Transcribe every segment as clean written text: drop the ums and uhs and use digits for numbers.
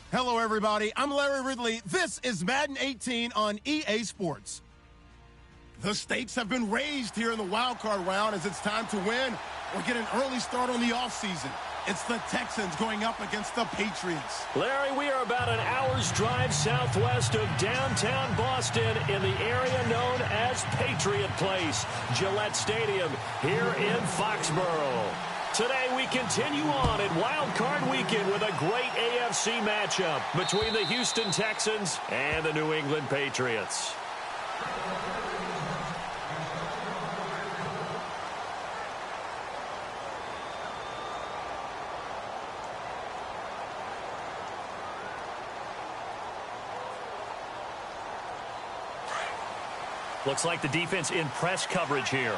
Hello, everybody. I'm Larry Ridley. This is Madden 18 on EA Sports. The stakes have been raised here in the wild card round as it's time to win or get an early start on the offseason. It's the Texans going up against the Patriots. Larry, we are about an hour's drive southwest of downtown Boston in the area known as Patriot Place, Gillette Stadium here in Foxborough. Today we continue on in Wild Card Weekend with a great AFC matchup between the Houston Texans and the New England Patriots. Looks like the defense in press coverage here.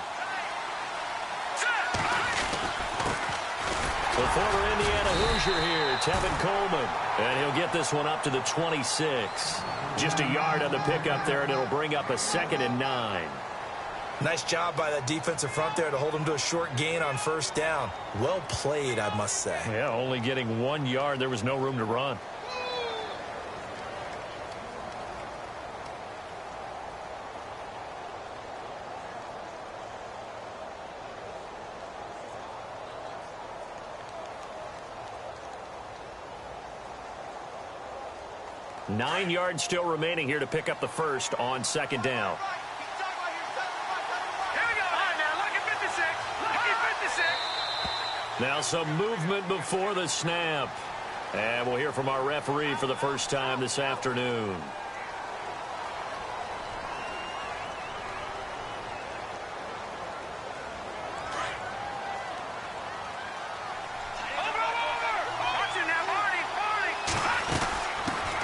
The former Indiana Hoosier here, Tevin Coleman. And he'll get this one up to the 26. Just a yard on the pickup there, and it'll bring up a 2nd and 9. Nice job by that defensive front there to hold him to a short gain on first down. Well played, I must say. Yeah, only getting 1 yard. There was no room to run. Nine yards still remaining here to pick up the first on 2nd down. Now some movement before the snap. And we'll hear from our referee for the first time this afternoon.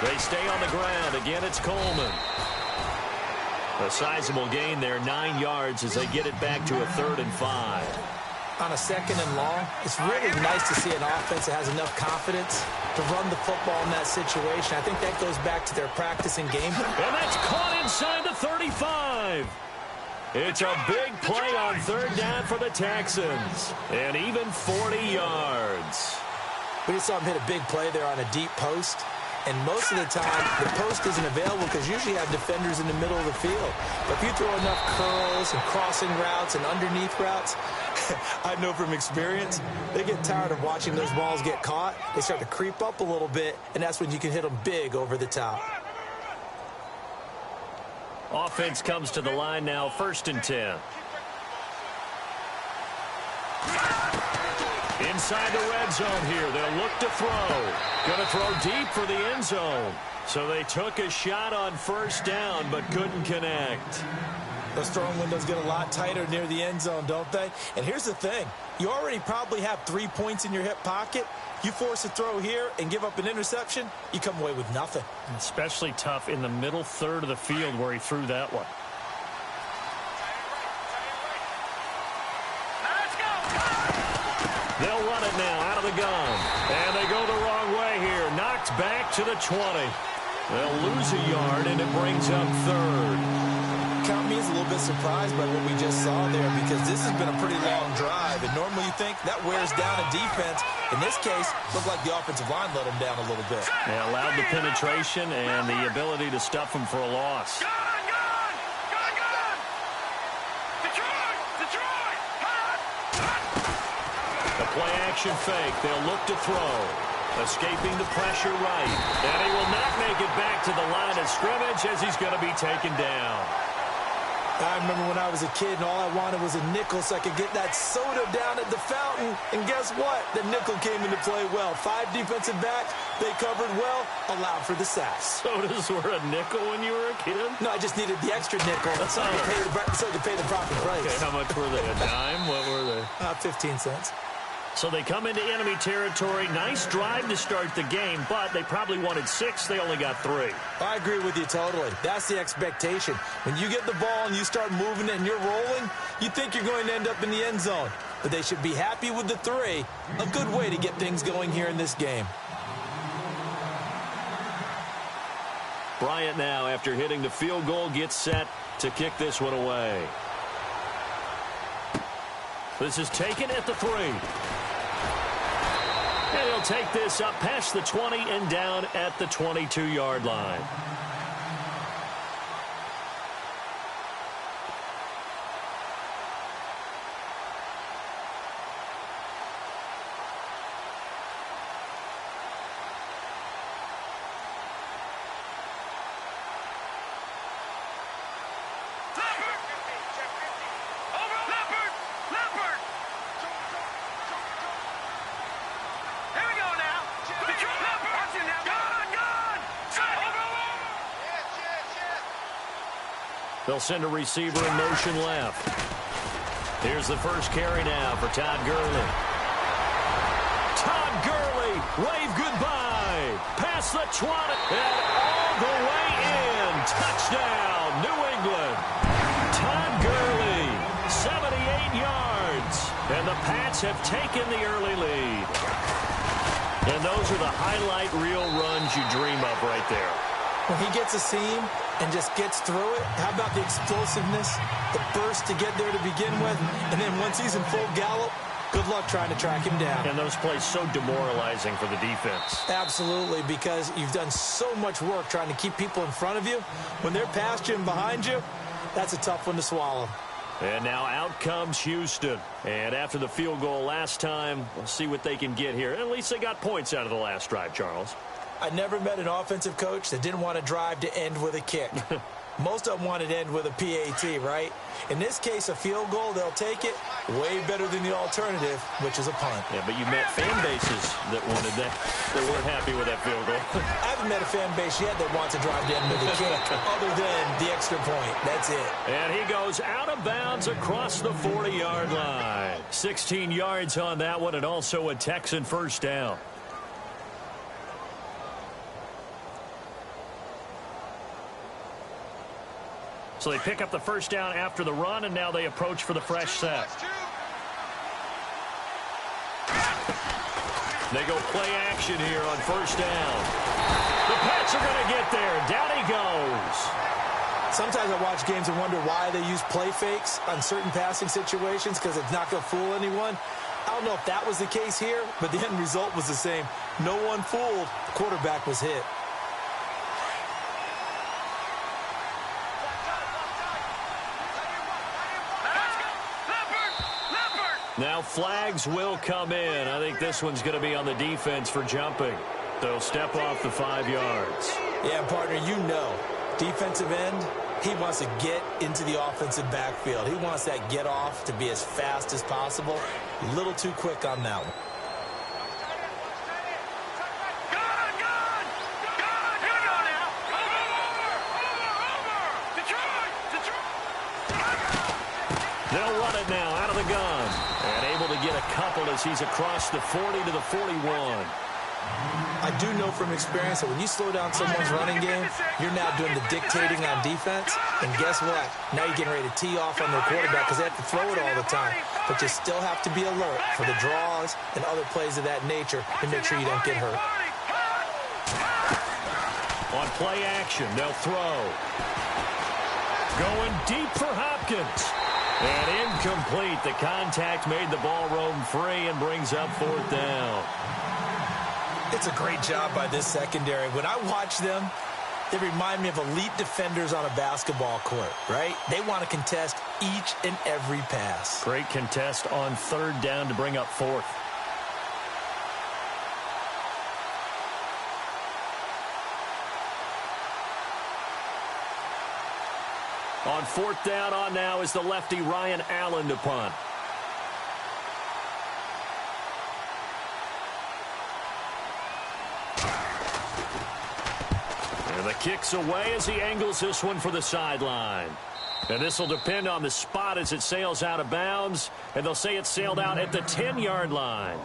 They stay on the ground. Again, it's Coleman. A sizable gain there, 9 yards as they get it back to a 3rd and 5. On a 2nd and long, it's really nice to see an offense that has enough confidence to run the football in that situation. I think that goes back to their practice and game. And that's caught inside the 35. It's a big play on 3rd down for the Texans. And even 40 yards. We just saw him hit a big play there on a deep post. And most of the time, the post isn't available because usually you have defenders in the middle of the field. But if you throw enough curls and crossing routes and underneath routes, I know from experience, they get tired of watching those balls get caught. They start to creep up a little bit, and that's when you can hit them big over the top. Offense comes to the line now, 1st and 10. Inside the red zone here. They'll look to throw. Going to throw deep for the end zone. So they took a shot on 1st down, but couldn't connect. Those throwing windows get a lot tighter near the end zone, don't they? And here's the thing. You already probably have 3 points in your hip pocket. You force a throw here and give up an interception, you come away with nothing. Especially tough in the middle 3rd of the field where he threw that one. They'll run it now out of the gun. And they go the wrong way here. Knocked back to the 20. They'll lose a yard, and it brings up 3rd. Count me as a little bit surprised by what we just saw there because this has been a pretty long drive. And normally you think that wears down a defense. In this case, looked like the offensive line let them down a little bit. They allowed the penetration and the ability to stuff them for a loss. Play-action fake. They'll look to throw. Escaping the pressure right. And he will not make it back to the line of scrimmage as he's going to be taken down. I remember when I was a kid and all I wanted was a nickel so I could get that soda down at the fountain. And guess what? The nickel came into play well. 5 defensive backs. They covered well. Allowed for the sack. Sodas were a nickel when you were a kid? No, I just needed the extra nickel so I could pay the proper price. Okay, how much were they? A dime? What were they? 15 cents. So they come into enemy territory. Nice drive to start the game, but they probably wanted 6. They only got 3. I agree with you totally. That's the expectation. When you get the ball and you start moving it and you're rolling, you think you're going to end up in the end zone. But they should be happy with the 3. A good way to get things going here in this game. Bryant now, after hitting the field goal, gets set to kick this one away. This is taken at the 3. And he'll take this up past the 20 and down at the 22-yard line. They'll send a receiver in motion left. Here's the first carry now for Todd Gurley. Todd Gurley, wave goodbye. Past the 20 and all the way in. Touchdown, New England. Todd Gurley, 78 yards. And the Pats have taken the early lead. And those are the highlight reel runs you dream of right there. When he gets a seam and just gets through it, how about the explosiveness, the burst to get there to begin with, and then once he's in full gallop, good luck trying to track him down. And those plays so demoralizing for the defense. Absolutely, because you've done so much work trying to keep people in front of you. When they're past you and behind you, that's a tough one to swallow. And now out comes Houston. And after the field goal last time, we'll see what they can get here. At least they got points out of the last drive, Charles. I never met an offensive coach that didn't want to drive to end with a kick. Most of them wanted to end with a PAT, right? In this case, a field goal, they'll take it. Way better than the alternative, which is a punt. Yeah, but you met fan bases that wanted that. They weren't happy with that field goal. I haven't met a fan base yet that wants to drive to end with a kick, other than the extra point. That's it. And he goes out of bounds across the 40-yard line. 16 yards on that one, and also a Texan first down. So they pick up the first down after the run, and now they approach for the fresh set. They go play action here on first down. The Pats are going to get there. Down he goes. Sometimes I watch games and wonder why they use play fakes on certain passing situations, because it's not going to fool anyone. I don't know if that was the case here, but the end result was the same. No one fooled. The quarterback was hit. Now flags will come in. I think this one's going to be on the defense for jumping. They'll step off the 5 yards. Yeah, partner, you know, defensive end, he wants to get into the offensive backfield. He wants that get off to be as fast as possible. A little too quick on that one. They'll run it now out of the gun. And able to get a couple as he's across the 40 to the 41. I do know from experience that when you slow down someone's running game, you're now doing the dictating on defense. And guess what? Now you're getting ready to tee off on their quarterback because they have to throw it all the time. But you still have to be alert for the draws and other plays of that nature to make sure you don't get hurt. On play action, they'll throw. Going deep for Hopkins. And incomplete. The contact made the ball roam free and brings up fourth down. It's a great job by this secondary. When I watch them, they remind me of elite defenders on a basketball court, right? They want to contest each and every pass. Great contest on third down to bring up fourth. On fourth down on now is the lefty Ryan Allen to punt. And the kick's away as he angles this one for the sideline. And this will depend on the spot as it sails out of bounds. And they'll say it sailed out at the 10-yard line.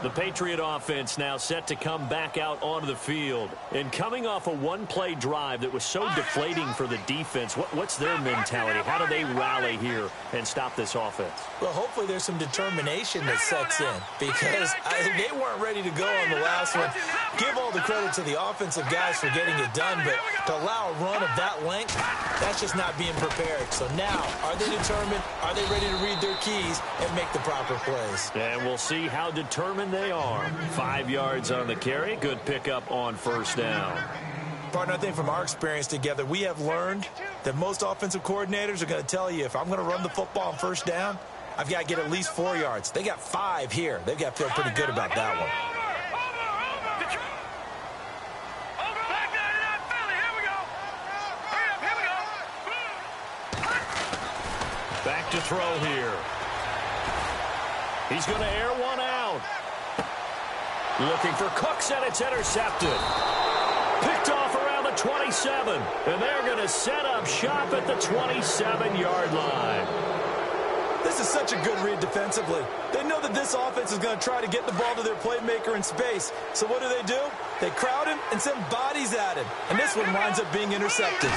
The Patriot offense now set to come back out onto the field. And coming off a one-play drive that was so deflating for the defense, what's their mentality? How do they rally here and stop this offense? Well, hopefully there's some determination that sets in because they weren't ready to go on the last one. Give all the credit to the offensive guys for getting it done, but to allow a run of that length, that's just not being prepared. So now, are they determined? Are they ready to read their keys and make the proper plays? And we'll see how determined and they are. 5 yards on the carry. Good pickup on first down. Partner, I think from our experience together, we have learned that most offensive coordinators are going to tell you, if I'm going to run the football on first down, I've got to get at least 4 yards. They got 5 here. They've got to feel pretty good about that one. Back to throw here. He's going to air one out. Looking for Cooks, and it's intercepted. Picked off around the 27, and they're going to set up shop at the 27-yard line. This is such a good read defensively. They know that this offense is going to try to get the ball to their playmaker in space. So what do? They crowd him and send bodies at him. And this one winds up being intercepted.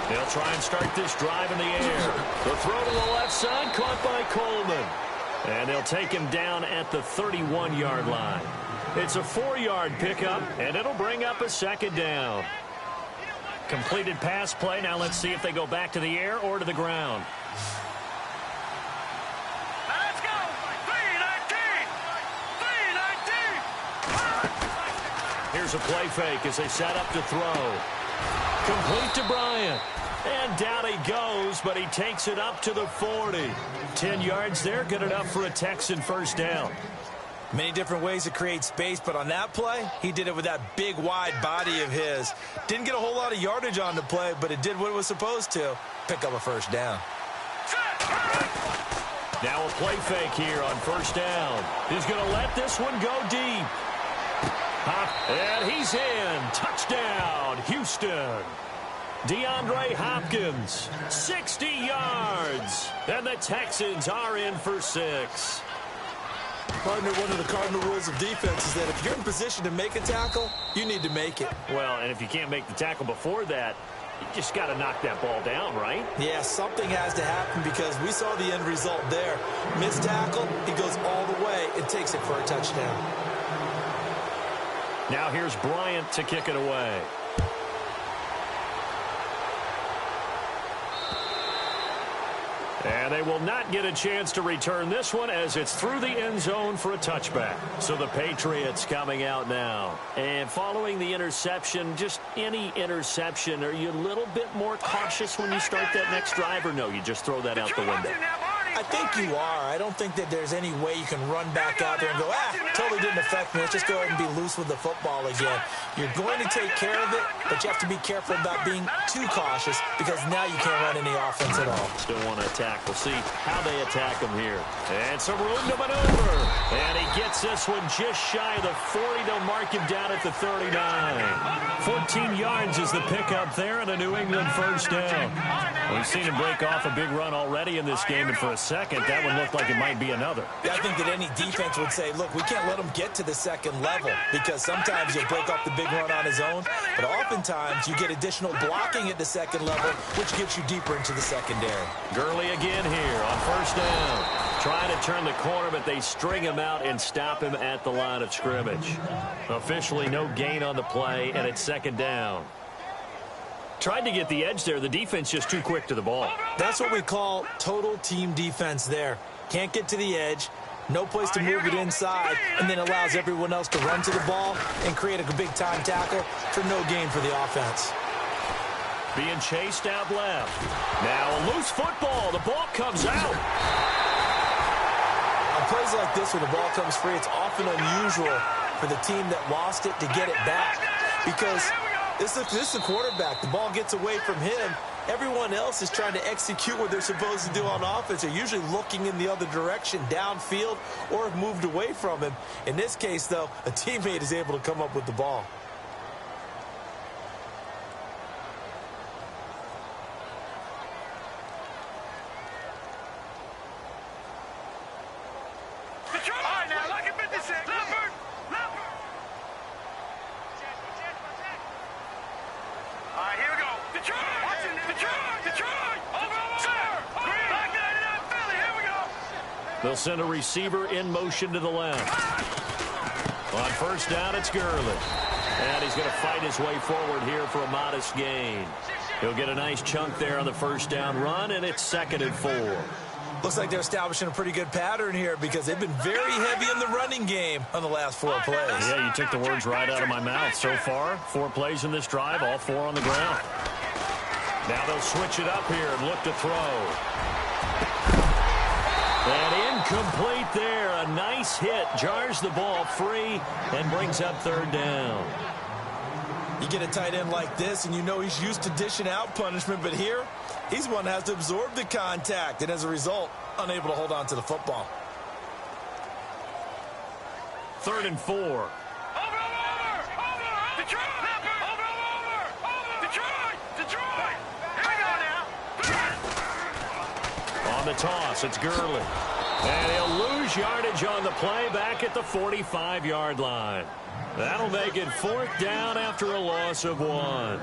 They'll try and start this drive in the air. The throw to the left side, caught by Coleman. And they'll take him down at the 31-yard line. It's a 4-yard pickup, and it'll bring up a second down. Completed pass play. Now let's see if they go back to the air or to the ground. Let's go. 3-19. Here's a play fake as they set up to throw. Complete to Bryant. And down he goes, but he takes it up to the 40. 10 yards there, good enough for a Texan first down. Many different ways to create space, but on that play, he did it with that big, wide body of his. Didn't get a whole lot of yardage on the play, but it did what it was supposed to. Pick up a first down. Now a play fake here on first down. He's going to let this one go deep. And he's in. Touchdown, Houston. DeAndre Hopkins, 60 yards. And the Texans are in for 6. Partner, one of the cardinal rules of defense is that if you're in position to make a tackle, you need to make it. Well, and if you can't make the tackle before that, you just got to knock that ball down, right? Yeah, something has to happen because we saw the end result there. Missed tackle, he goes all the way and takes it for a touchdown. Now here's Bryant to kick it away. And they will not get a chance to return this one as it's through the end zone for a touchback. So the Patriots coming out now. And following the interception, just any interception, are you a little bit more cautious when you start that next drive, or no, you just throw that out the window? I think you are. I don't think that there's any way you can run back out there and go, totally didn't affect me. Let's just go ahead and be loose with the football again. You're going to take care of it, but you have to be careful about being too cautious because now you can't run any offense at all. Still want to attack. We'll see how they attack him here. And some room to maneuver. And he gets this one just shy of the 40. They'll mark him down at the 39. 14 yards is the pickup there and a New England first down. We've seen him break off a big run already in this game, and for a second, that one looked like it might be another. I think that any defense would say, look, we can't let him get to the second level because sometimes he'll break off the big run on his own, but oftentimes you get additional blocking at the second level, which gets you deeper into the secondary. Gurley again here on first down. Trying to turn the corner, but they string him out and stop him at the line of scrimmage. Officially no gain on the play, and it's second down. Tried to get the edge there. The defense just too quick to the ball. That's what we call total team defense there. Can't get to the edge, no place to move it inside, and then allows everyone else to run to the ball and create a big-time tackle for no gain for the offense. Being chased out left. Now a loose football. The ball comes out. On plays like this where the ball comes free, it's often unusual for the team that lost it to get it back because this is the quarterback. The ball gets away from him. Everyone else is trying to execute what they're supposed to do on offense. They're usually looking in the other direction, downfield, or have moved away from him. In this case, though, a teammate is able to come up with the ball. They'll send a receiver in motion to the left. On first down, it's Gurley. And he's going to fight his way forward here for a modest gain. He'll get a nice chunk there on the first down run, and it's 2nd and 4. Looks like they're establishing a pretty good pattern here because they've been very heavy in the running game on the last 4 plays. Yeah, you took the words right out of my mouth. So far, 4 plays in this drive, all 4 on the ground. Now they'll switch it up here and look to throw. And incomplete there. A nice hit. Jars the ball free and brings up 3rd down. You get a tight end like this, and you know he's used to dishing out punishment, but here, he's one that has to absorb the contact, and as a result, unable to hold on to the football. 3rd and 4. Over! Detroit! Over! Detroit! Here we go now! On the toss, it's Gurley. And he'll lose yardage on the play back at the 45-yard line. That'll make it 4th down after a loss of 1. I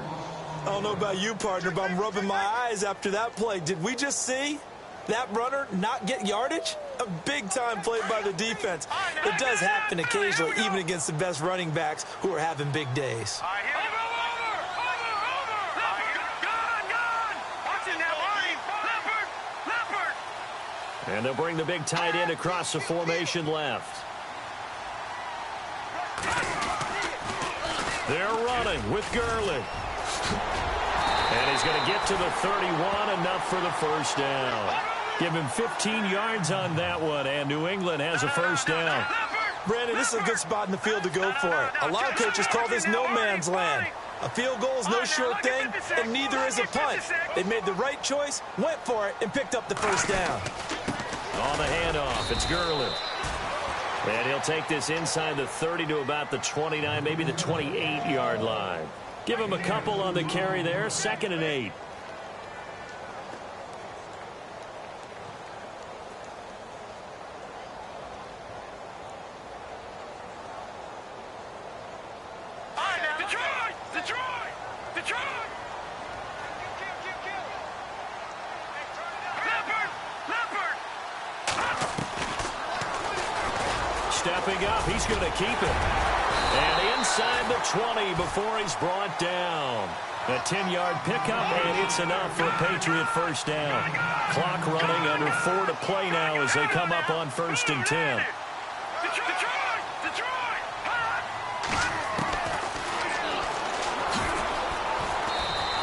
don't know about you, partner, but I'm rubbing my eyes after that play. Did we just see that runner not get yardage? A big-time play by the defense. It does happen occasionally, even against the best running backs who are having big days. And they'll bring the big tight end across the formation left. They're running with Gurley. And he's going to get to the 31, enough for the 1st down. Give him 15 yards on that one, and New England has a 1st down. Brandon, this is a good spot in the field to go for it. A lot of coaches call this no man's land. A field goal is no sure thing, and neither is a punt. They made the right choice, went for it, and picked up the 1st down. On the handoff, it's Gurley. And he'll take this inside the 30 to about the 29, maybe the 28-yard line. Give him a couple on the carry there, 2nd and 8. Detroit! Stepping up, he's going to keep it. And inside the 20 before he's brought down. A 10-yard pickup, and it's enough for a Patriot 1st down. Clock running, under 4 to play now as they come up on 1st and 10.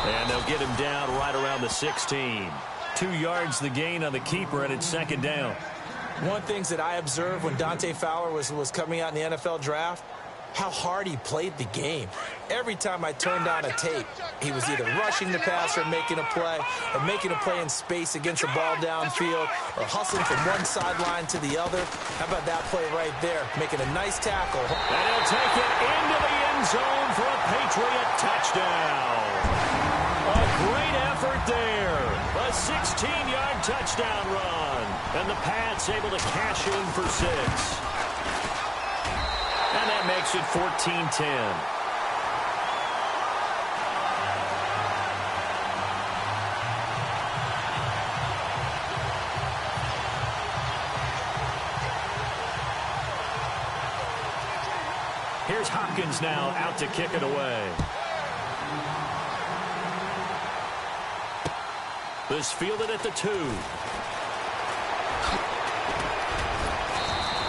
And they'll get him down right around the 16. 2 yards the gain on the keeper, and it's 2nd down. One of the things that I observed when Dante Fowler was coming out in the NFL draft, how hard he played the game. Every time I turned on a tape, he was either rushing the passer and making a play, or making a play in space against the ball downfield, or hustling from one sideline to the other. How about that play right there, making a nice tackle. And he'll take it into the end zone for a Patriot touchdown. A great effort there. A 16-yard touchdown run. And the Pats able to cash in for 6. And that makes it 14-10. Here's Hopkins now out to kick it away. This fielded at the 2.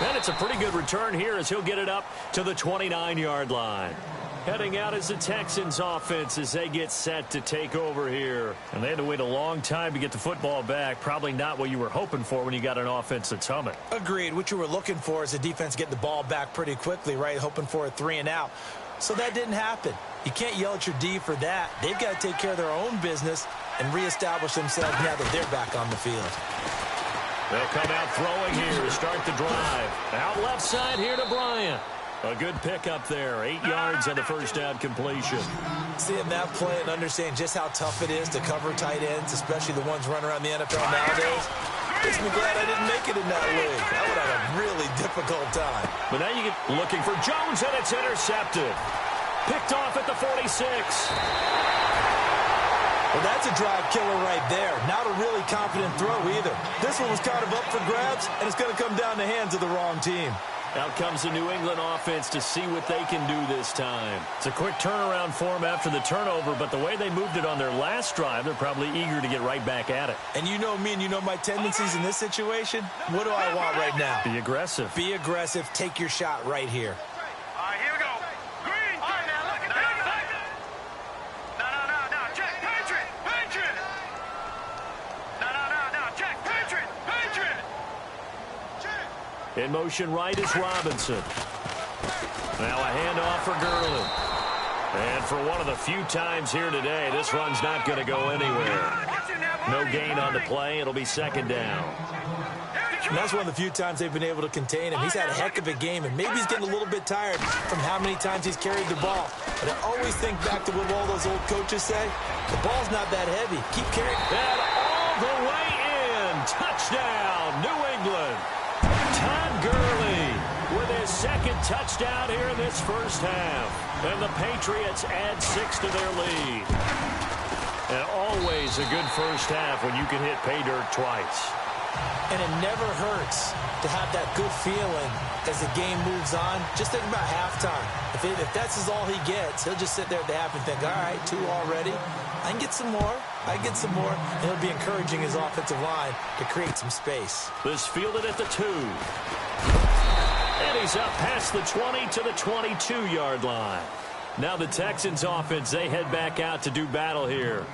And it's a pretty good return here as he'll get it up to the 29-yard line. Heading out is the Texans offense as they get set to take over here. And they had to wait a long time to get the football back. Probably not what you were hoping for when you got an offense that's humming. Agreed. What you were looking for is the defense getting the ball back pretty quickly, right? Hoping for a 3 and out. So that didn't happen. You can't yell at your D for that. They've got to take care of their own business and reestablish themselves now that they're back on the field. They'll come out throwing here to start the drive. Out left side here to Bryant. A good pickup there. 8 yards on the 1st down completion. Seeing that play and understanding just how tough it is to cover tight ends, especially the ones running around the NFL nowadays, makes me glad I didn't make it in that league. I would have a really difficult time. But now you get looking for Jones, and it's intercepted. Picked off at the 46. Well, that's a drive killer right there. Not a really confident throw either. This one was kind of up for grabs, and it's going to come down the hands of the wrong team. Out comes the New England offense to see what they can do this time. It's a quick turnaround for them after the turnover, but the way they moved it on their last drive, they're probably eager to get right back at it. And you know me and you know my tendencies in this situation. What do I want right now? Be aggressive. Be aggressive. Take your shot right here. All right, here we go. Green. All right, now, look at that. No. Check. Patriot. No. Check. Patriot. In motion right is Robinson. Now a handoff for Gurley. And for one of the few times here today, this run's not going to go anywhere. No gain on the play. It'll be second down. And that's one of the few times they've been able to contain him. He's had a heck of a game, and maybe he's getting a little bit tired from how many times he's carried the ball. But I always think back to what all those old coaches say. The ball's not that heavy. Keep carrying. And all the way in. Touchdown, New England. Todd Gurley with his second touchdown here in this first half. And the Patriots add 6 to their lead. And always a good first half when you can hit pay dirt twice. And it never hurts to have that good feeling as the game moves on. Just think about halftime. If that's all he gets, he'll just sit there at the half and think, all right, 2 already. I can get some more. And he'll be encouraging his offensive line to create some space. This fielded at the 2. And he's up past the 20 to the 22-yard line. Now the Texans offense, they head back out to do battle here.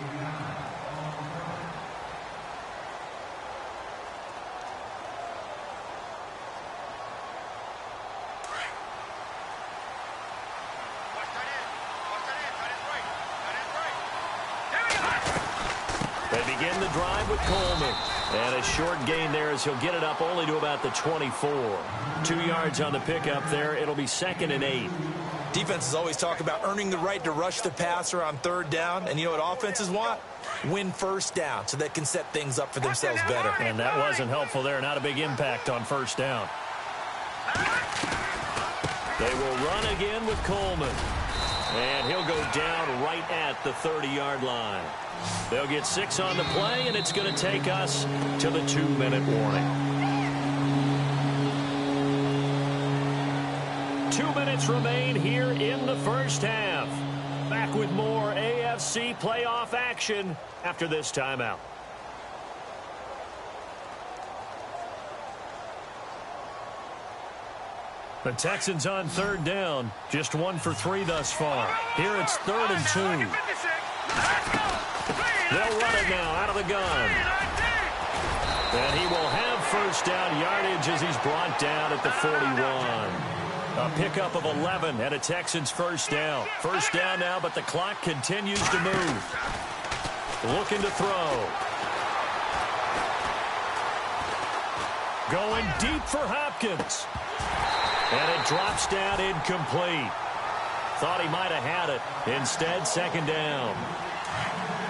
They begin the drive with Coleman. And a short gain there as he'll get it up only to about the 24. 2 yards on the pickup there. It'll be 2nd and 8. Defenses always talk about earning the right to rush the passer on 3rd down. And you know what offenses want? Win first down so they can set things up for themselves better. And that wasn't helpful there. Not a big impact on 1st down. They will run again with Coleman. And he'll go down right at the 30-yard line. They'll get 6 on the play, and it's going to take us to the 2-minute warning. 2 minutes remain here in the first half. Back with more AFC playoff action after this timeout. The Texans on 3rd down. Just 1 for 3 thus far. Here it's 3rd and 2. They'll run it now out of the gun. And he will have 1st down yardage as he's brought down at the 41. A pickup of 11 and a Texans 1st down. 1st down now, but the clock continues to move. Looking to throw. Going deep for Hopkins. And it drops down incomplete. Thought he might have had it. Instead, 2nd down.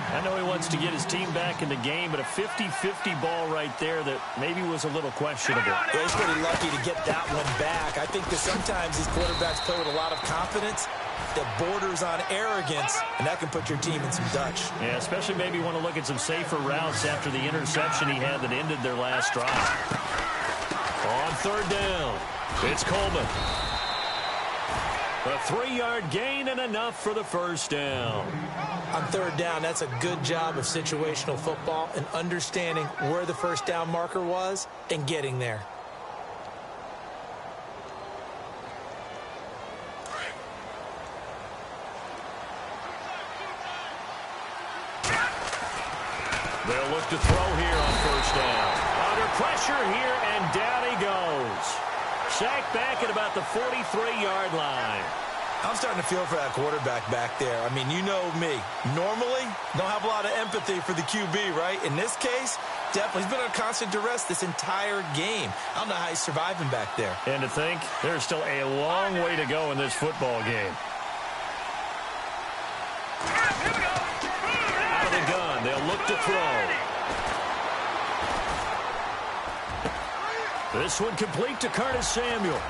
I know he wants to get his team back in the game, but a 50-50 ball right there that maybe was a little questionable. Yeah, he's pretty lucky to get that one back. I think that sometimes these quarterbacks play with a lot of confidence that borders on arrogance, and that can put your team in some Dutch. Yeah, especially maybe want to look at some safer routes after the interception he had that ended their last drive. On 3rd down, it's Coleman. A 3-yard gain and enough for the 1st down. On 3rd down, that's a good job of situational football and understanding where the 1st down marker was and getting there. They'll look to throw here on 1st down. Under pressure here, and down he goes. Sacked back at about the 43-yard line. I'm starting to feel for that quarterback back there. I mean, you know me. Normally, don't have a lot of empathy for the QB, right? In this case, definitely. He's been on constant duress this entire game. I don't know how he's surviving back there. And to think, there's still a long way to go in this football game. Out of the gun, they'll look to throw. This one complete to Curtis Samuel.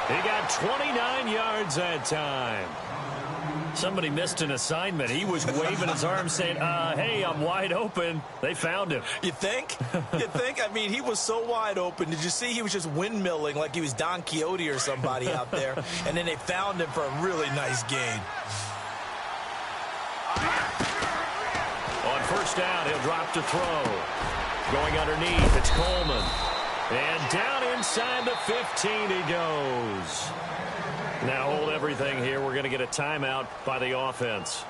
He got 29 yards that time. Somebody missed an assignment. He was waving his arms saying, hey, I'm wide open. They found him. You think? You think? I mean, he was so wide open. Did you see he was just windmilling like he was Don Quixote or somebody out there? And then they found him for a really nice gain. On first down, he'll drop to throw. Going underneath, it's Coleman. And down inside the 15 he goes. Now hold everything here. We're going to get a timeout by the offense,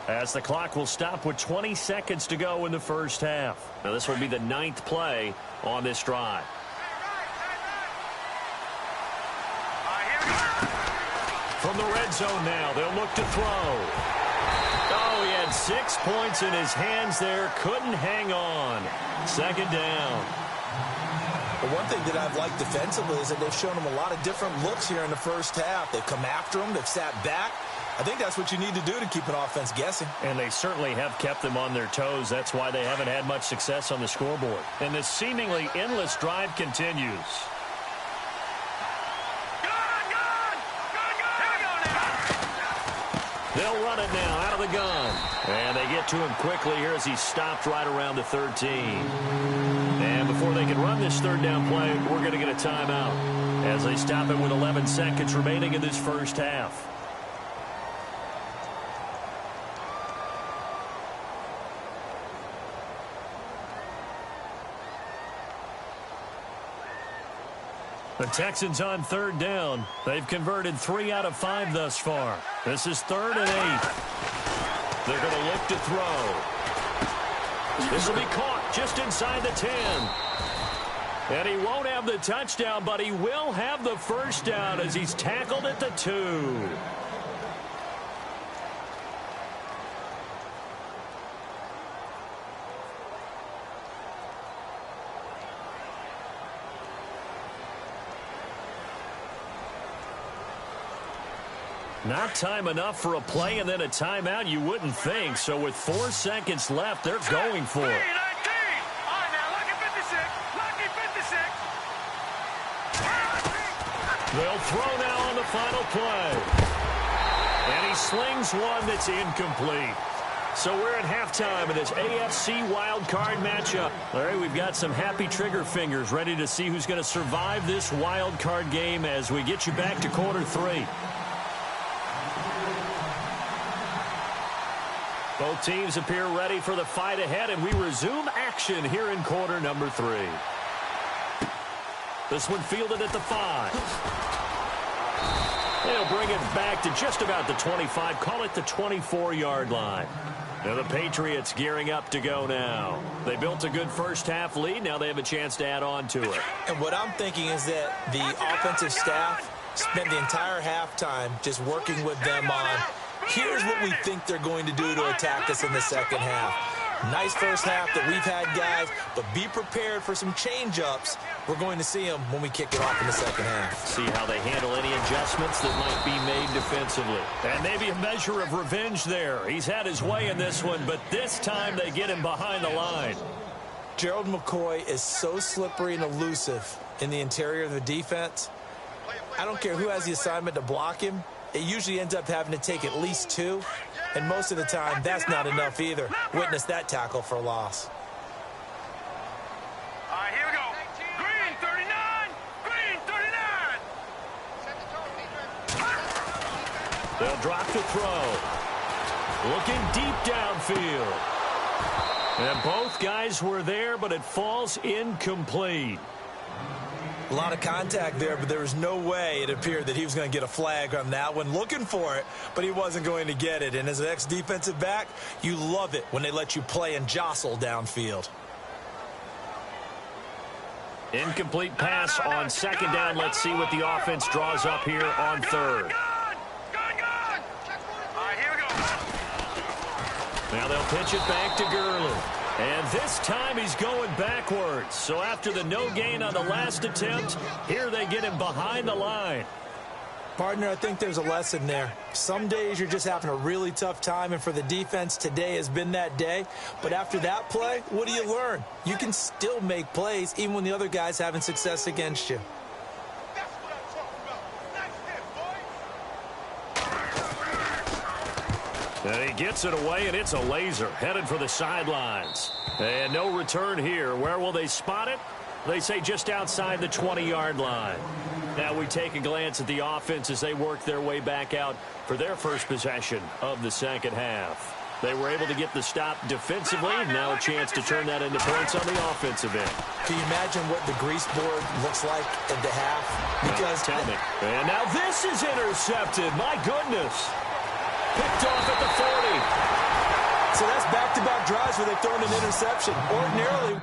as the clock will stop with 20 seconds to go in the first half. Now this will be the 9th play on this drive. From the red zone now, they'll look to throw. Oh, he had 6 points in his hands there. Couldn't hang on. Second down. The one thing that I've liked defensively is that they've shown him a lot of different looks here in the first half. They've come after him. They've sat back. I think that's what you need to do to keep an offense guessing. And they certainly have kept them on their toes. That's why they haven't had much success on the scoreboard. And this seemingly endless drive continues. They'll run it now out of the gun. And they get to him quickly here as he stopped right around the 13. And before they can run this third down play, we're going to get a timeout as they stop it with 11 seconds remaining in this first half. The Texans on third down. They've converted 3 out of 5 thus far. This is 3rd and 8. They're going to look to throw. This will be caught just inside the 10. And he won't have the touchdown, but he will have the first down as he's tackled at the 2. Not time enough for a play and then a timeout, you wouldn't think. So with 4 seconds left, they're going for it. They'll throw now on the final play. And he slings one that's incomplete. So we're at halftime in this AFC wildcard matchup. All right, we've got some happy trigger fingers ready to see who's going to survive this wildcard game as we get you back to quarter 3. Both teams appear ready for the fight ahead, and we resume action here in quarter number 3. This one fielded at the 5. They'll bring it back to just about the 25, call it the 24-yard line. Now the Patriots gearing up to go now. They built a good first half lead. Now they have a chance to add on to it. And what I'm thinking is that the offensive staff spent the entire halftime just working with them on, here's what we think they're going to do to attack us in the second half. Nice first half that we've had, guys, but be prepared for some change-ups. We're going to see them when we kick it off in the second half. See how they handle any adjustments that might be made defensively. And maybe a measure of revenge there. He's had his way in this one, but this time they get him behind the line. Gerald McCoy is so slippery and elusive in the interior of the defense. I don't care who has the assignment to block him. It usually ends up having to take at least 2, and most of the time that's not enough either. Witness that tackle for a loss. All right, here we go. Green 39, green 39. They'll drop to throw. Looking deep downfield. And both guys were there, but it falls incomplete. A lot of contact there, but there was no way it appeared that he was going to get a flag on that one. Looking for it, but he wasn't going to get it. And as an ex-defensive back, you love it when they let you play and jostle downfield. Incomplete pass on second down. Let's see what the offense draws up here on third. Now they'll pitch it back to Gurley. And this time he's going backwards. So after the no gain on the last attempt, here they get him behind the line. Partner, I think there's a lesson there. Some days you're just having a really tough time, and for the defense, today has been that day. But after that play, what do you learn? You can still make plays even when the other guy's having success against you. And he gets it away, and it's a laser headed for the sidelines. And no return here. Where will they spot it? They say just outside the 20-yard line. Now we take a glance at the offense as they work their way back out for their first possession of the second half. They were able to get the stop defensively. Now a chance to turn that into points on the offensive end. Can you imagine what the grease board looks like at the half? Because tell me. And now this is intercepted. My goodness. Picked off at the 40. So that's back-to-back drives where they've thrown an interception. Ordinarily,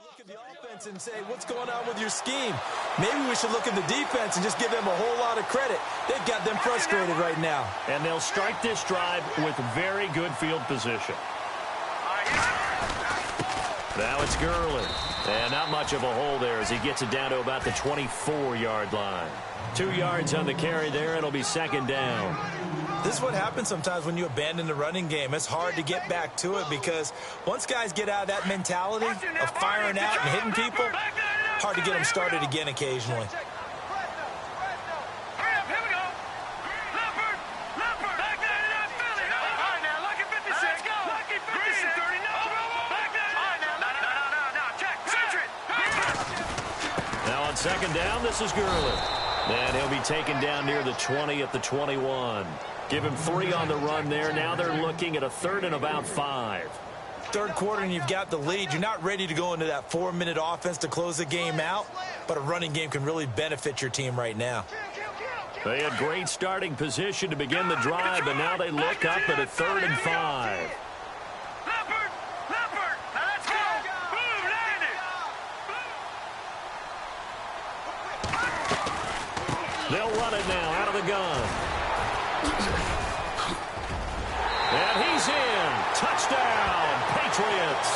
look at the offense and say, what's going on with your scheme? Maybe we should look at the defense and just give them a whole lot of credit. They've got them frustrated right now. And they'll strike this drive with very good field position. Now it's Gurley. And not much of a hole there as he gets it down to about the 24-yard line. 2 yards on the carry there. It'll be second down. This is what happens sometimes when you abandon the running game. It's hard to get back to it because once guys get out of that mentality of firing out and hitting people, hard to get them started again occasionally. Now on second down, this is Gurley. And he'll be taken down near the 20 at the 21. Give him 3 on the run there. Now they're looking at a third and about 5. Third quarter and you've got the lead. You're not ready to go into that 4-minute offense to close the game out, but a running game can really benefit your team right now. They had great starting position to begin the drive, but now they look up at a third and 5. They'll run it now out of the gun. And he's in. Touchdown, Patriots.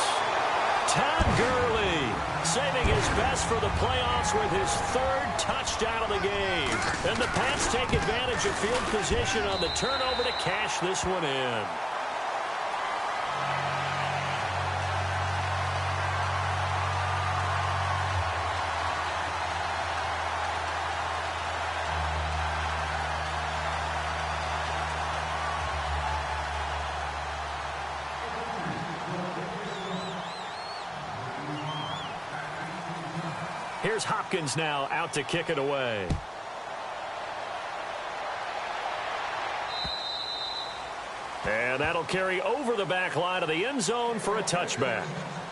Todd Gurley saving his best for the playoffs with his 3rd touchdown of the game. And the Pats take advantage of field position on the turnover to cash this one in. Here's Hopkins now out to kick it away. And that'll carry over the back line of the end zone for a touchback.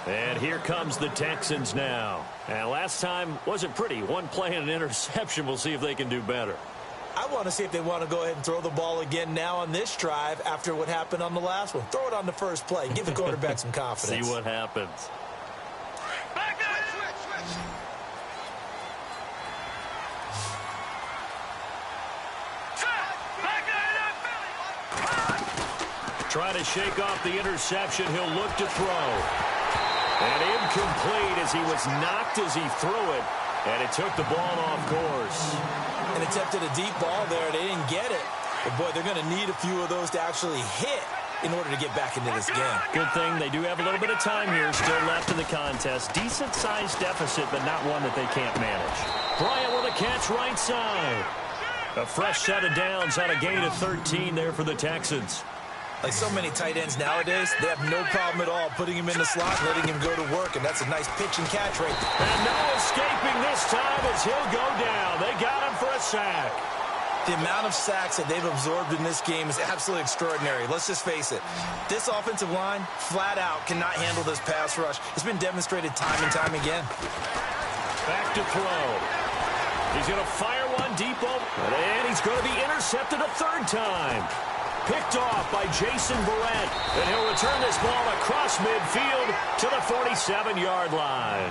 And here comes the Texans now. And last time wasn't pretty. One play and an interception. We'll see if they can do better. I want to see if they want to go ahead and throw the ball again now on this drive after what happened on the last one. Throw it on the first play. Give the quarterback some confidence. See what happens. Trying to shake off the interception. He'll look to throw. And incomplete as he was knocked as he threw it. And it took the ball off course. And attempted a deep ball there. They didn't get it. But, boy, they're going to need a few of those to actually hit in order to get back into this game. Good thing they do have a little bit of time here still left in the contest. Decent-sized deficit, but not one that they can't manage. Bryant with a catch right side. A fresh set of downs on a gain of 13 there for the Texans. Like so many tight ends nowadays, they have no problem at all putting him in the slot, letting him go to work, and that's a nice pitch and catch right there. And no escaping this time as he'll go down. They got him for a sack. The amount of sacks that they've absorbed in this game is absolutely extraordinary. Let's just face it. This offensive line, flat out, cannot handle this pass rush. It's been demonstrated time and time again. Back to throw. He's going to fire one deep over, and he's going to be intercepted a 3rd time. Picked off by Jason Barrett, and he'll return this ball across midfield to the 47-yard line.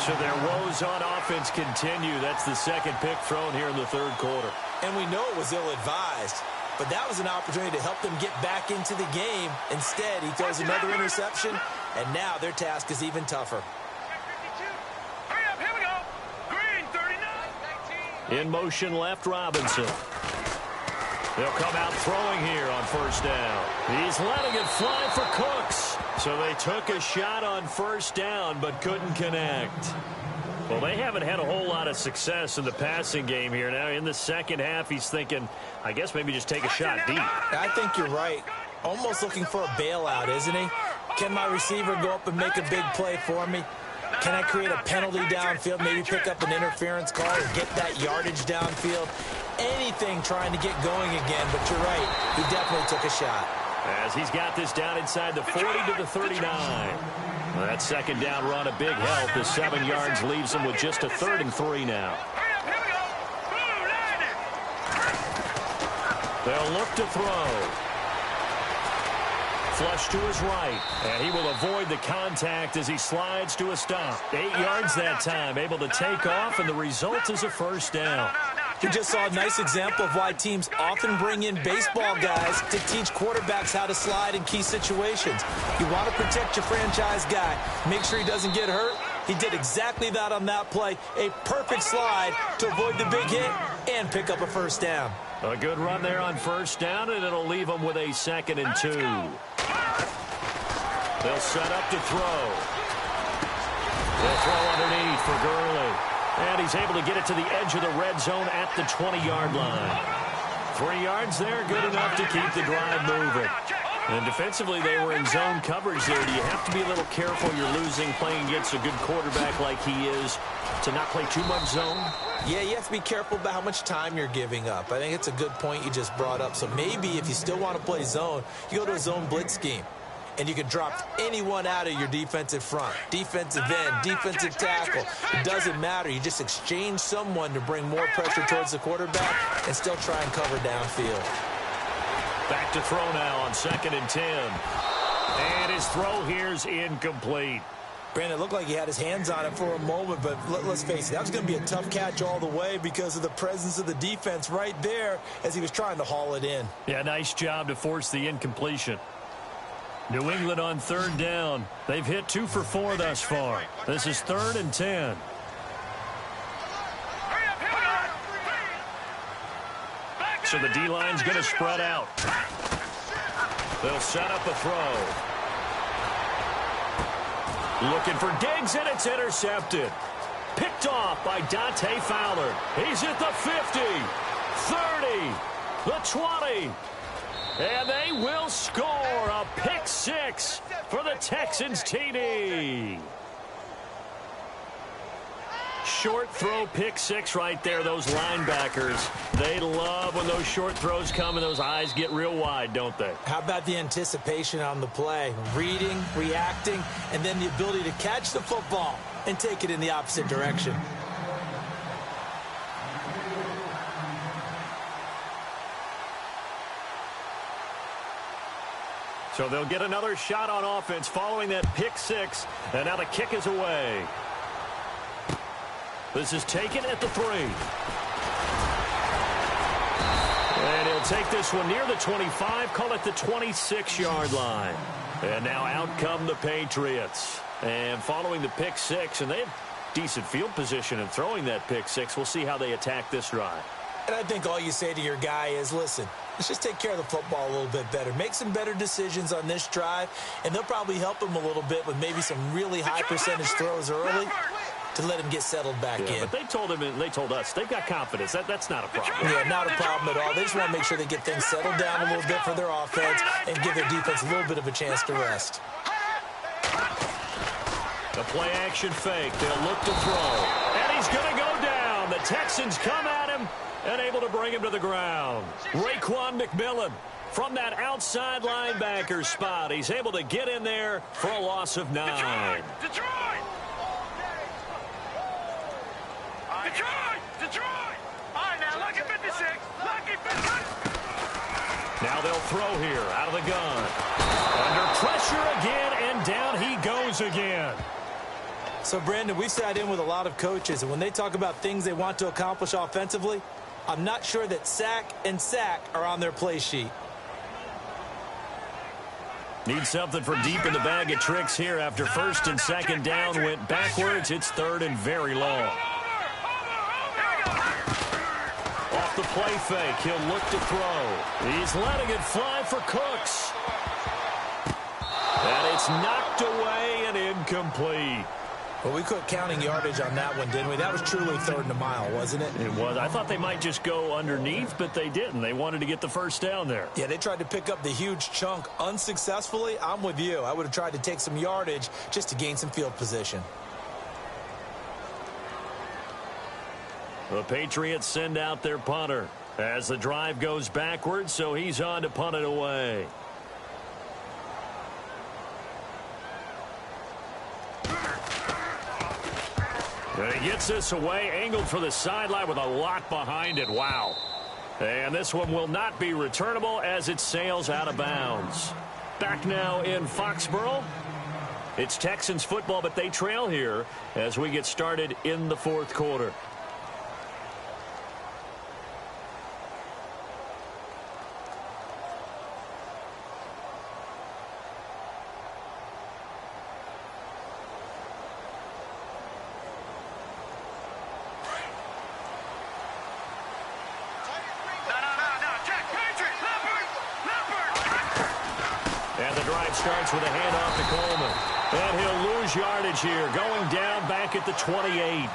So their woes on offense continue. That's the 2nd pick thrown here in the 3rd quarter. And we know it was ill-advised, but that was an opportunity to help them get back into the game. Instead, he throws another interception, and now their task is even tougher. Hurry up, here we go. Green, 39. In motion left, Robinson. They'll come out throwing here on first down. He's letting it fly for Cooks. So they took a shot on first down but couldn't connect. Well, they haven't had a whole lot of success in the passing game here. Now in the second half, he's thinking, I guess maybe just take a shot deep. I think you're right. Almost looking for a bailout, isn't he? Can my receiver go up and make a big play for me? Can I create a penalty downfield, maybe pick up an interference call or get that yardage downfield? Anything trying to get going again, but you're right. He definitely took a shot. As he's got this down inside the 40 to the 39. Well, that second down run, a big help. The 7 yards leaves him with just a 3rd and 3 now. They'll look to throw. Flush to his right, and he will avoid the contact as he slides to a stop. 8 yards that time, able to take off, and the result is a first down. We just saw a nice example of why teams often bring in baseball guys to teach quarterbacks how to slide in key situations. You want to protect your franchise guy. Make sure he doesn't get hurt. He did exactly that on that play. A perfect slide to avoid the big hit and pick up a first down. A good run there on first down, and it'll leave him with a 2nd and 2. They'll set up to throw. They'll throw underneath for Gurley. And he's able to get it to the edge of the red zone at the 20-yard line. 3 yards there, good enough to keep the drive moving. And defensively, they were in zone coverage there. Do you have to be a little careful you're losing playing against a good quarterback like he is to not play too much zone? Yeah, you have to be careful about how much time you're giving up. I think it's a good point you just brought up. So maybe if you still want to play zone, you go to a zone blitz scheme. And you can drop anyone out of your defensive front, defensive end, defensive tackle. It doesn't matter. You just exchange someone to bring more pressure towards the quarterback and still try and cover downfield. Back to throw now on 2nd and 10. And his throw here's incomplete. Brandon, it looked like he had his hands on it for a moment, but let's face it, that was going to be a tough catch all the way because of the presence of the defense right there as he was trying to haul it in. Yeah, nice job to force the incompletion. New England on 3rd down. They've hit 2 for 4 thus far. This is 3rd and 10. So the D-line's going to spread out. They'll set up a throw. Looking for Diggs, and it's intercepted. Picked off by Dante Fowler. He's at the 50, 30, the 20. And they will score a pick 6 for the Texans TD. Short throw pick 6 right there. Those linebackers, they love when those short throws come and those eyes get real wide, don't they? How about the anticipation on the play? Reading, reacting, and then the ability to catch the football and take it in the opposite direction. So they'll get another shot on offense following that pick 6. And now the kick is away. This is taken at the 3. And he'll take this one near the 25, call it the 26-yard line. And now out come the Patriots. And following the pick 6, and they have decent field position in throwing that pick 6. We'll see how they attack this drive. And I think all you say to your guy is, listen, let's just take care of the football a little bit better. Make some better decisions on this drive, and they'll probably help him a little bit with maybe some really high percentage throws early to let him get settled back in. But they told him, and they told us, they've got confidence. That's not a problem. Yeah, not a problem at all. They just want to make sure they get things settled down a little bit for their offense and give their defense a little bit of a chance to rest. The play-action fake. They'll look to throw. And he's going to go down. The Texans come at him and able to bring him to the ground. Raekwon McMillan from that outside linebacker spot. He's able to get in there for a loss of 9. Detroit! All right, now, lucky 56. Lucky 56. Now they'll throw here out of the gun. Under pressure again, and down he goes again. So, Brandon, we've sat in with a lot of coaches, and when they talk about things they want to accomplish offensively, I'm not sure that sack and sack are on their play sheet. Need something from deep in the bag of tricks here after 1st and 2nd down went backwards. It's 3rd and very long. Off the play fake. He'll look to throw. He's letting it fly for Cooks. And it's knocked away and incomplete. Well, we quit counting yardage on that one, didn't we? That was truly 3rd and a mile, wasn't it? It was. I thought they might just go underneath, but they didn't. They wanted to get the first down there. Yeah, they tried to pick up the huge chunk unsuccessfully. I'm with you. I would have tried to take some yardage just to gain some field position. The Patriots send out their punter as the drive goes backwards, so he's on to punt it away. And he gets this away, angled for the sideline with a lot behind it. Wow. And this one will not be returnable as it sails out of bounds. Back now in Foxborough. It's Texans football, but they trail here as we get started in the 4th quarter. Starts with a handoff to Coleman. And he'll lose yardage here. Going down back at the 28.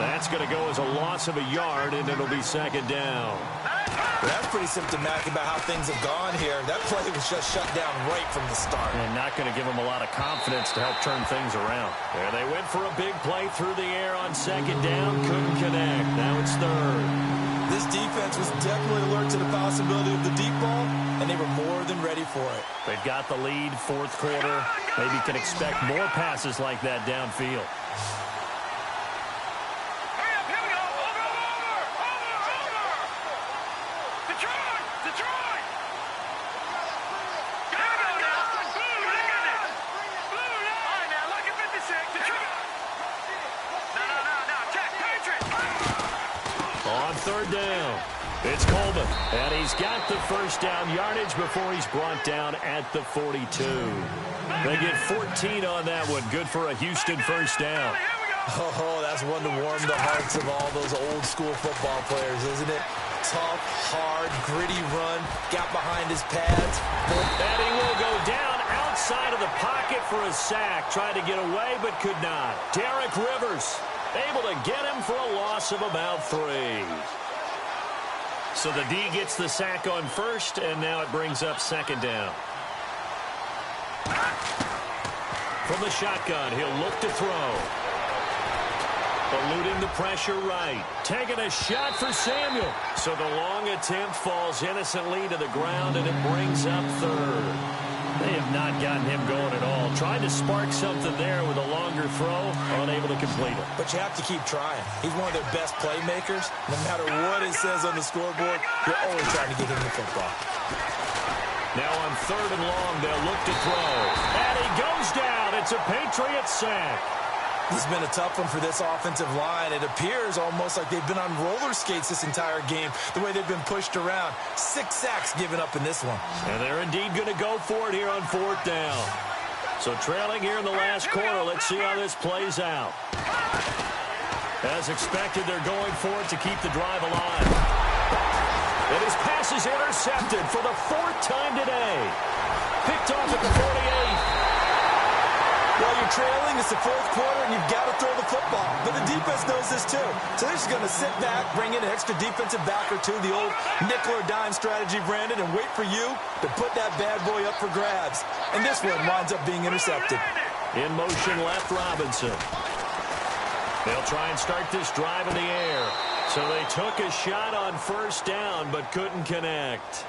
That's going to go as a loss of a yard, and it'll be 2nd down. Well, that's pretty symptomatic about how things have gone here. That play was just shut down right from the start. And not going to give them a lot of confidence to help turn things around. There they went for a big play through the air on 2nd down. Couldn't connect. Now it's 3rd. This defense was definitely alert to the possibility of the deep ball, and they were more than ready for it. They've got the lead, 4th quarter. Maybe can expect more passes like that downfield. Hurry up, here we go. Over. Detroit. Here we go now. Blue, look at it. Blue, all right, now, look at 56. Detroit. No. Check, Patriots. On 3rd down, it's Coleman, and he's got the first down yardage before he's brought down at the 42. They get 14 on that one. Good for a Houston first down. Oh, that's one to warm the hearts of all those old-school football players, isn't it? Tough, hard, gritty run, got behind his pads. And he will go down outside of the pocket for a sack. Tried to get away, but could not. Derek Rivers able to get him for a loss of about 3. So the D gets the sack on 1st, and now it brings up 2nd down. From the shotgun, he'll look to throw. Eluding the pressure right. Taking a shot for Samuel. So the long attempt falls innocently to the ground, and it brings up 3rd. They have not gotten him going at all. Trying to spark something there with a longer throw, unable to complete it. But you have to keep trying. He's one of their best playmakers. No matter what it says on the scoreboard, you're always trying to get him the football. Now on 3rd and long, they'll look to throw. And he goes down. It's a Patriots sack. This has been a tough one for this offensive line. It appears almost like they've been on roller skates this entire game, the way they've been pushed around. 6 sacks given up in this one. And they're indeed going to go for it here on 4th down. So trailing here in the last quarter, let's see how this plays out. As expected, they're going for it to keep the drive alive. And his pass is intercepted for the 4th time today. Picked off at the 48. Well, you're trailing, it's the 4th quarter, and you've got to throw the football. But the defense knows this, too. So they're just going to sit back, bring in an extra defensive back or two, the old nickel or dime strategy, Brandon, and wait for you to put that bad boy up for grabs. And this one winds up being intercepted. In motion left, Robinson. They'll try and start this drive in the air. So they took a shot on 1st down, but couldn't connect.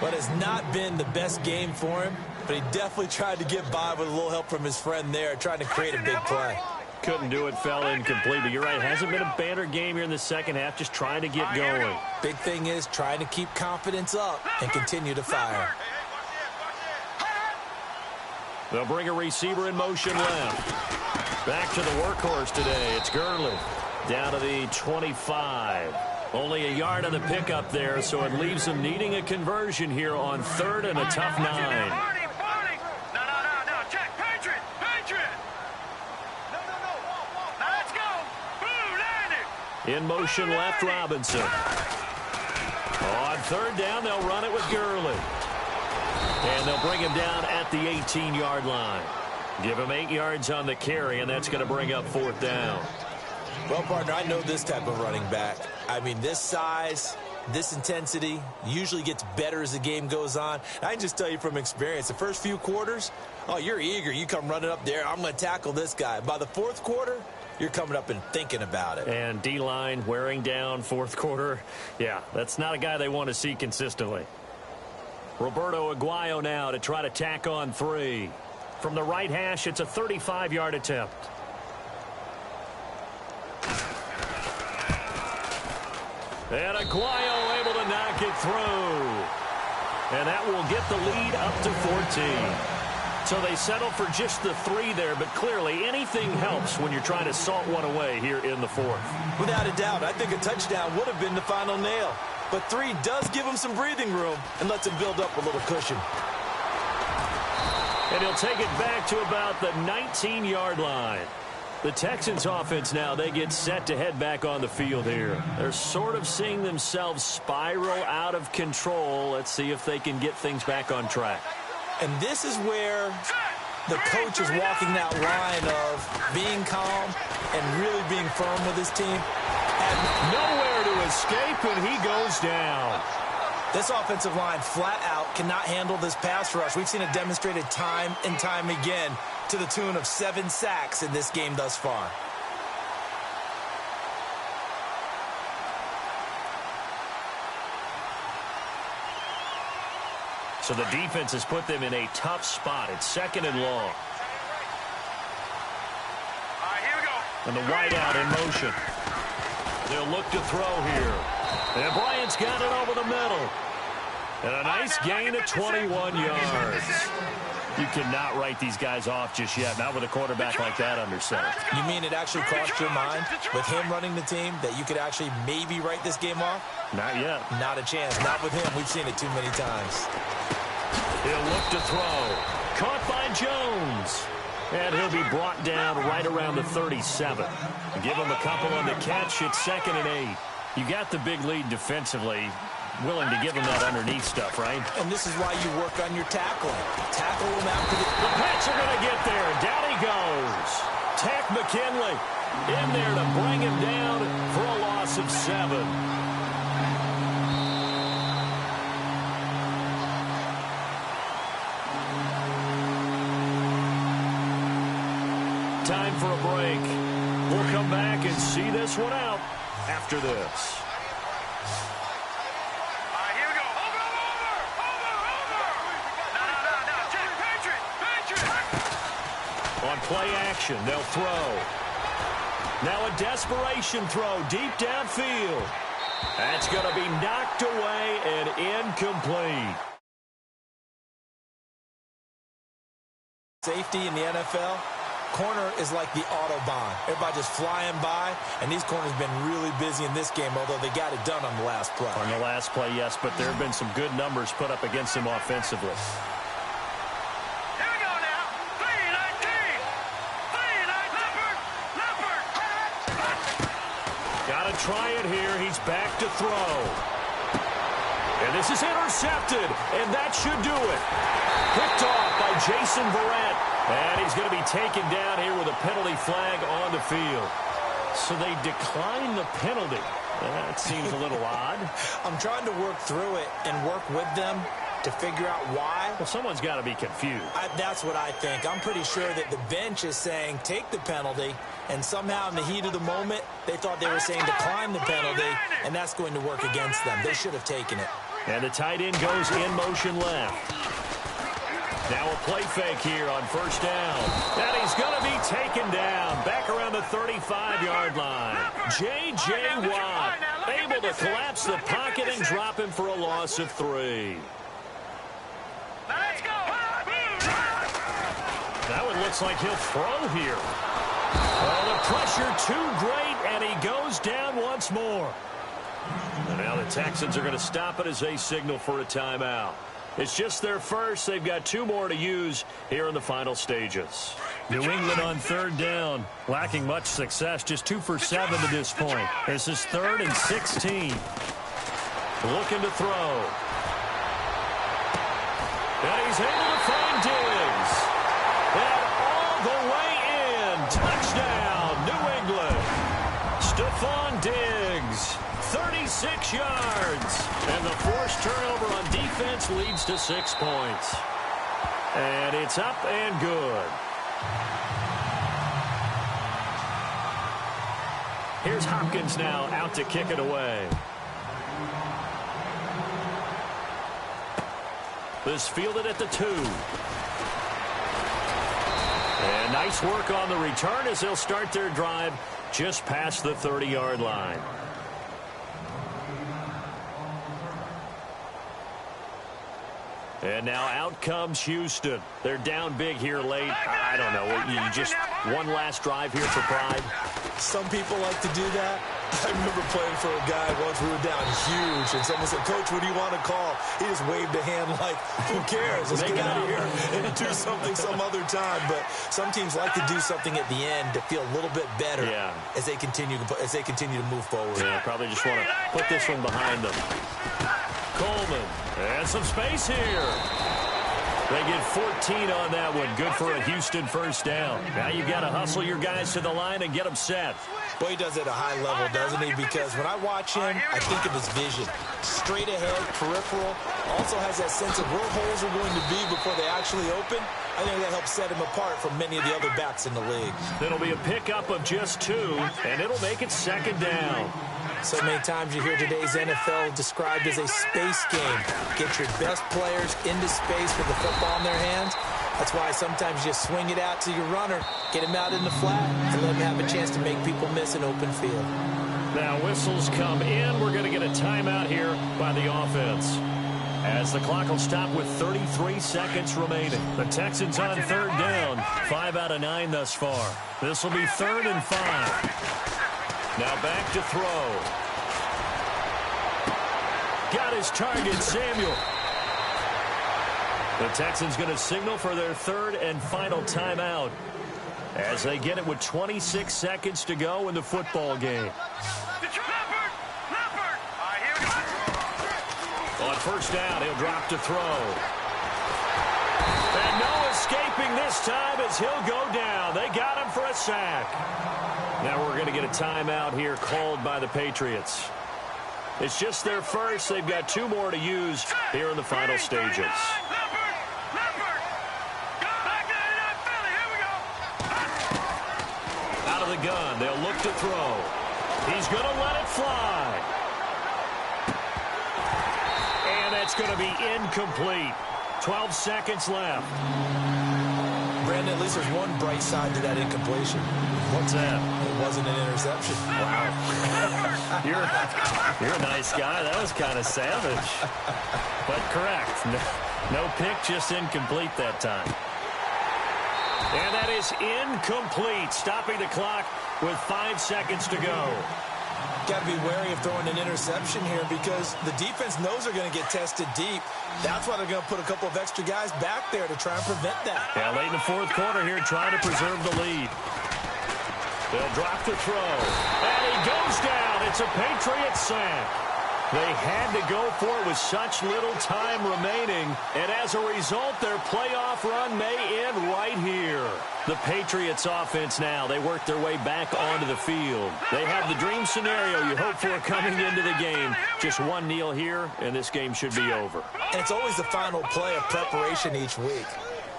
But it's not been the best game for him, but he definitely tried to get by with a little help from his friend there, trying to create a big play. Couldn't do it, fell incomplete. But you're right, hasn't been a banner game here in the 2nd half, just trying to get going. Big thing is trying to keep confidence up and continue to fire. They'll bring a receiver in motion left. Back to the workhorse today. It's Gurley. Down to the 25. Only a yard on the pickup there, so it leaves them needing a conversion here on 3rd and a tough 9. No. Check, Patriot. No. Now let's go. Blue, landed. In motion left, Robinson. On third down, they'll run it with Gurley. And they'll bring him down at the 18-yard line. Give him 8 yards on the carry, and that's going to bring up fourth down. Well, partner, I know this type of running back. I mean, this size, this intensity usually gets better as the game goes on. I can just tell you from experience, the first few quarters, oh, you're eager. You come running up there, I'm going to tackle this guy. By the fourth quarter, you're coming up and thinking about it. And D-line wearing down fourth quarter. Yeah, that's not a guy they want to see consistently. Roberto Aguayo now to try to tack on 3. From the right hash, it's a 35-yard attempt. And Aguayo able to knock it through. And that will get the lead up to 14. So they settle for just the 3 there, but clearly anything helps when you're trying to salt one away here in the fourth. Without a doubt, I think a touchdown would have been the final nail. But 3 does give him some breathing room and lets him build up a little cushion. And he'll take it back to about the 19-yard line. The Texans offense now, they get set to head back on the field here. They're sort of seeing themselves spiral out of control. Let's see if they can get things back on track. And this is where the coach is walking that line of being calm and really being firm with his team. And nowhere to escape, and he goes down. This offensive line flat out cannot handle this pass rush. We've seen it demonstrated time and time again to the tune of 7 sacks in this game thus far. So the defense has put them in a tough spot. It's second and long. All right, here we go. And the wideout in motion. They'll look to throw here. And Bryant's got it over the middle. And a nice gain of 21 yards. You cannot write these guys off just yet, not with a quarterback like that under center. You mean it actually crossed your mind with him running the team that you could actually maybe write this game off? Not yet. Not a chance. Not with him. We've seen it too many times. He'll look to throw. Caught by Jones. And he'll be brought down right around the 37. Give him a couple on the catch. It's second and 8. You got the big lead defensively. Willing to give him that underneath stuff, right? And this is why you work on your tackling. Tackle him after the Pats are going to get there. Down he goes. Tack McKinley in there to bring him down for a loss of 7. Time for a break. We'll come back and see this one out after this. On play action, they'll throw. Now a desperation throw deep downfield. That's going to be knocked away and incomplete. Safety in the NFL, corner is like the Autobahn. Everybody just flying by, and these corners have been really busy in this game, although they got it done on the last play. On the last play, yes, but there have been some good numbers put up against them offensively. Try it here. He's back to throw. And this is intercepted. And that should do it. Picked off by Jason Verrett. And he's going to be taken down here with a penalty flag on the field. So they decline the penalty. That seems a little odd. I'm trying to work through it and work with them to figure out why. Well, someone's got to be confused. That's what I think. I'm pretty sure that the bench is saying take the penalty, and somehow in the heat of the moment, they thought they were saying decline the penalty, and that's going to work against them. They should have taken it. And the tight end goes in motion left. Now a play fake here on first down. And he's going to be taken down back around the 35-yard line. J.J. Watt able to collapse the pocket and drop him for a loss of 3. Now it looks like he'll throw here. Well, the pressure too great, and he goes down once more. And now the Texans are going to stop it as they signal for a timeout. It's just their first. They've got 2 more to use here in the final stages. New England on third down, lacking much success, just 2 for 7 to this point. This is 3rd and 16. looking to throw. And he's able to find Diggs. And all the way in. Touchdown, New England. Stephon Diggs, 36 yards. And the forced turnover on defense leads to 6 points. And it's up and good. Here's Hopkins now out to kick it away. This fielded at the 2. And nice work on the return as they'll start their drive just past the 30-yard line. And now out comes Houston. They're down big here late. I don't know. You just one last drive here for pride. Some people like to do that. I remember playing for a guy once. We were down huge, and someone said, "Coach, what do you want to call?" He just waved a hand like, "Who cares? Let's get out of here and do something some other time." But some teams like to do something at the end to feel a little bit better as they continue to move forward. Yeah, probably just want to put this one behind them. Coleman, and some space here. They get 14 on that one. Good for a Houston first down. Now you've got to hustle your guys to the line and get them set. Boy, he does it at a high level, doesn't he? Because when I watch him, I think of his vision. Straight ahead, peripheral. Also has that sense of where holes are going to be before they actually open. I think that helps set him apart from many of the other backs in the league. It'll be a pickup of just 2, and it'll make it second down. So many times you hear today's NFL described as a space game. Get your best players into space with the football in their hands. That's why sometimes you swing it out to your runner, get him out in the flat, and let him have a chance to make people miss an open field. Now whistles come in. We're going to get a timeout here by the offense, as the clock will stop with 33 seconds remaining. The Texans on third down, 5 out of 9 thus far. This will be 3rd and 5. Now back to throw. Got his target, Samuel. The Texans going to signal for their 3rd and final timeout as they get it with 26 seconds to go in the football game. On first down, he'll drop to throw. And no escaping this time as he'll go down. They got him for a sack. Now we're going to get a timeout here called by the Patriots. It's just their first. They've got 2 more to use here in the final stages. Out of the gun, they'll look to throw. He's going to let it fly. And that's going to be incomplete. 12 seconds left. Brandon, at least there's one bright side to that incompletion. What's that? It wasn't an interception. Wow. You're a nice guy. That was kind of savage. But correct. No pick, just incomplete that time. And that is incomplete, stopping the clock with 5 seconds to go. Got to be wary of throwing an interception here because the defense knows they're going to get tested deep. That's why they're going to put a couple of extra guys back there to try and prevent that. Yeah, late in the 4th quarter here, trying to preserve the lead. They'll drop the throw. And he goes down. It's a Patriot sack. They had to go for it with such little time remaining, and as a result, their playoff run may end right here. The Patriots offense now, they work their way back onto the field. They have the dream scenario you hope for coming into the game. Just one kneel here, and this game should be over. And it's always the final play of preparation each week.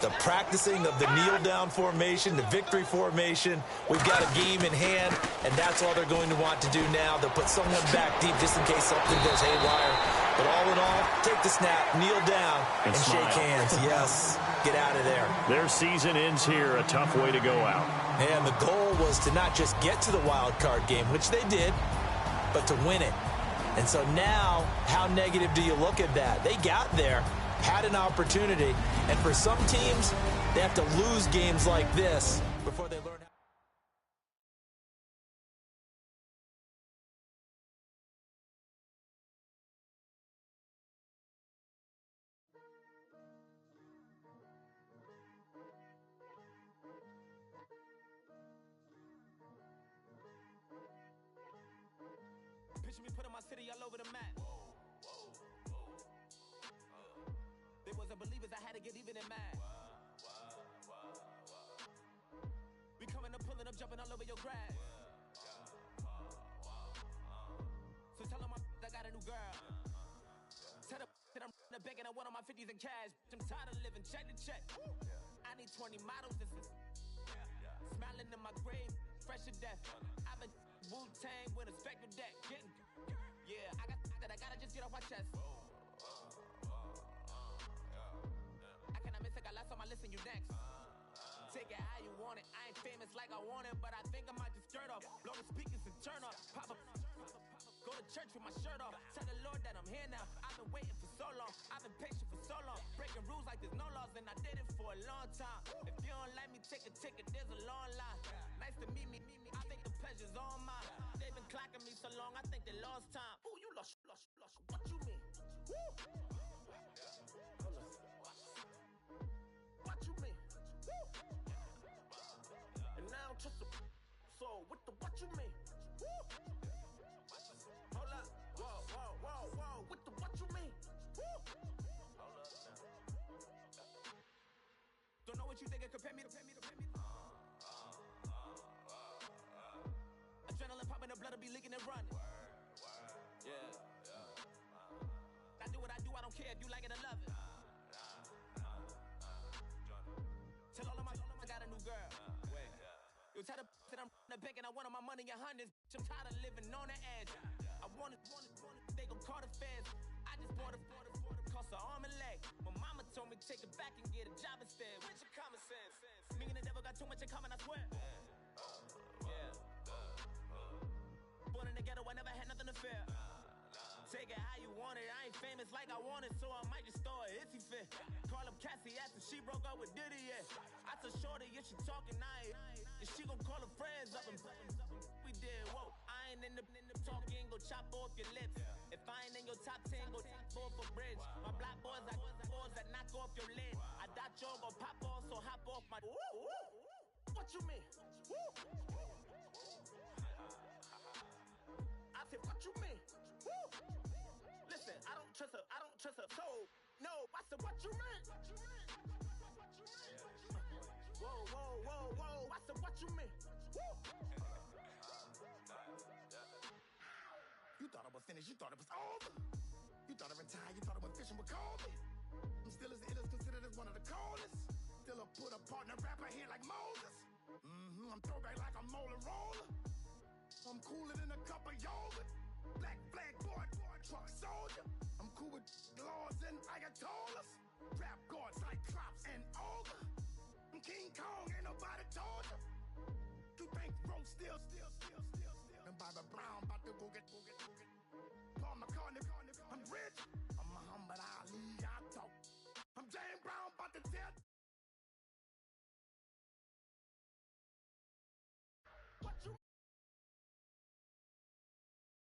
The practicing of the kneel-down formation, the victory formation. We've got a game in hand, and that's all they're going to want to do now. They'll put someone back deep just in case something goes haywire. But all in all, take the snap, kneel down, and shake hands. Yes, get out of there. Their season ends here, a tough way to go out. And the goal was to not just get to the wild card game, which they did, but to win it. And so now, how negative do you look at that? They got there, had an opportunity, and for some teams, they have to lose games like this before they learn how. Picture me putting my city all over the map. jumping all over your grass. So tell them I got a new girl. Tell them that I'm in the bank and I want all my 50s in cash. I'm tired of living check to check. I need 20 models. This is smiling in my grave, fresh to death. I've been Wu-Tang with a spectral deck. Yeah, I gotta just get off my chest. I cannot miss it, I last on my list and you next. Take it how you want it. I ain't famous like I want it, but I think I might just skirt off. Blow the speakers and turn off. Pop up. Go to church with my shirt off. Tell the Lord that I'm here now. I've been waiting for so long. I've been patient for so long. Breaking rules like there's no laws, and I did it for a long time. If you don't like me, take a ticket. There's a long line. Nice to meet me. I think the pleasure's all mine. They've been clocking me so long, I think they lost time. Ooh, you lost. What you mean? Woo! What you mean? Woo! And now I'm just a so what you mean? Woo! Hold up, whoa, what you mean? Woo! Hold up now. Don't know what you think it compare me to. Adrenaline popping, the blood'll be leaking and running. Yeah. I do what I do, I don't care if you like it or love it. Tell all of my got a new girl. Wait. You tell the that I'm in the bank and I want all my money in hundreds. I'm tired of living on the edge. I want it, they gon' call the feds. I just bought it, cost an arm and leg. My mama told me take it back and get a job instead. Where's your common sense? Me and the devil got too much in common, I swear. Yeah. Born in the ghetto, I never had nothing to fear. Take it how you want it. I ain't famous like I want it, so I might just throw a iffy fit. Call up Cassie after she broke up with Diddy, yeah. I told Shorty if she talking, and she gon' call her friends up and we did, whoa. I ain't in the talking, go chop off your lips. If I ain't in your top 10, go tap off a bridge. My black boys, I got boys that knock off your lid. I doubt y'all gon' pop off, so hop off my. What you mean? I said, what you mean? Woo! Listen, I don't trust her. So, no, I said, what you mean? Whoa. I said, what you mean? Woo! You thought I was finished, you thought it was over. You thought I retired, you thought I went fishing with Kobe. I'm still as ill as considered as one of the coldest. Still a put a partner rapper here like Moses. I'm throwback like a molar roller. I'm cooler than a cup of yogurt. Black flag boy, truck soldier. I'm cool with laws and Ayatollahs. Rap gods like Klops and Olga. I'm King Kong, ain't nobody told you. You think Rose still. And Bobby Brown about to go get. Paul McCartney.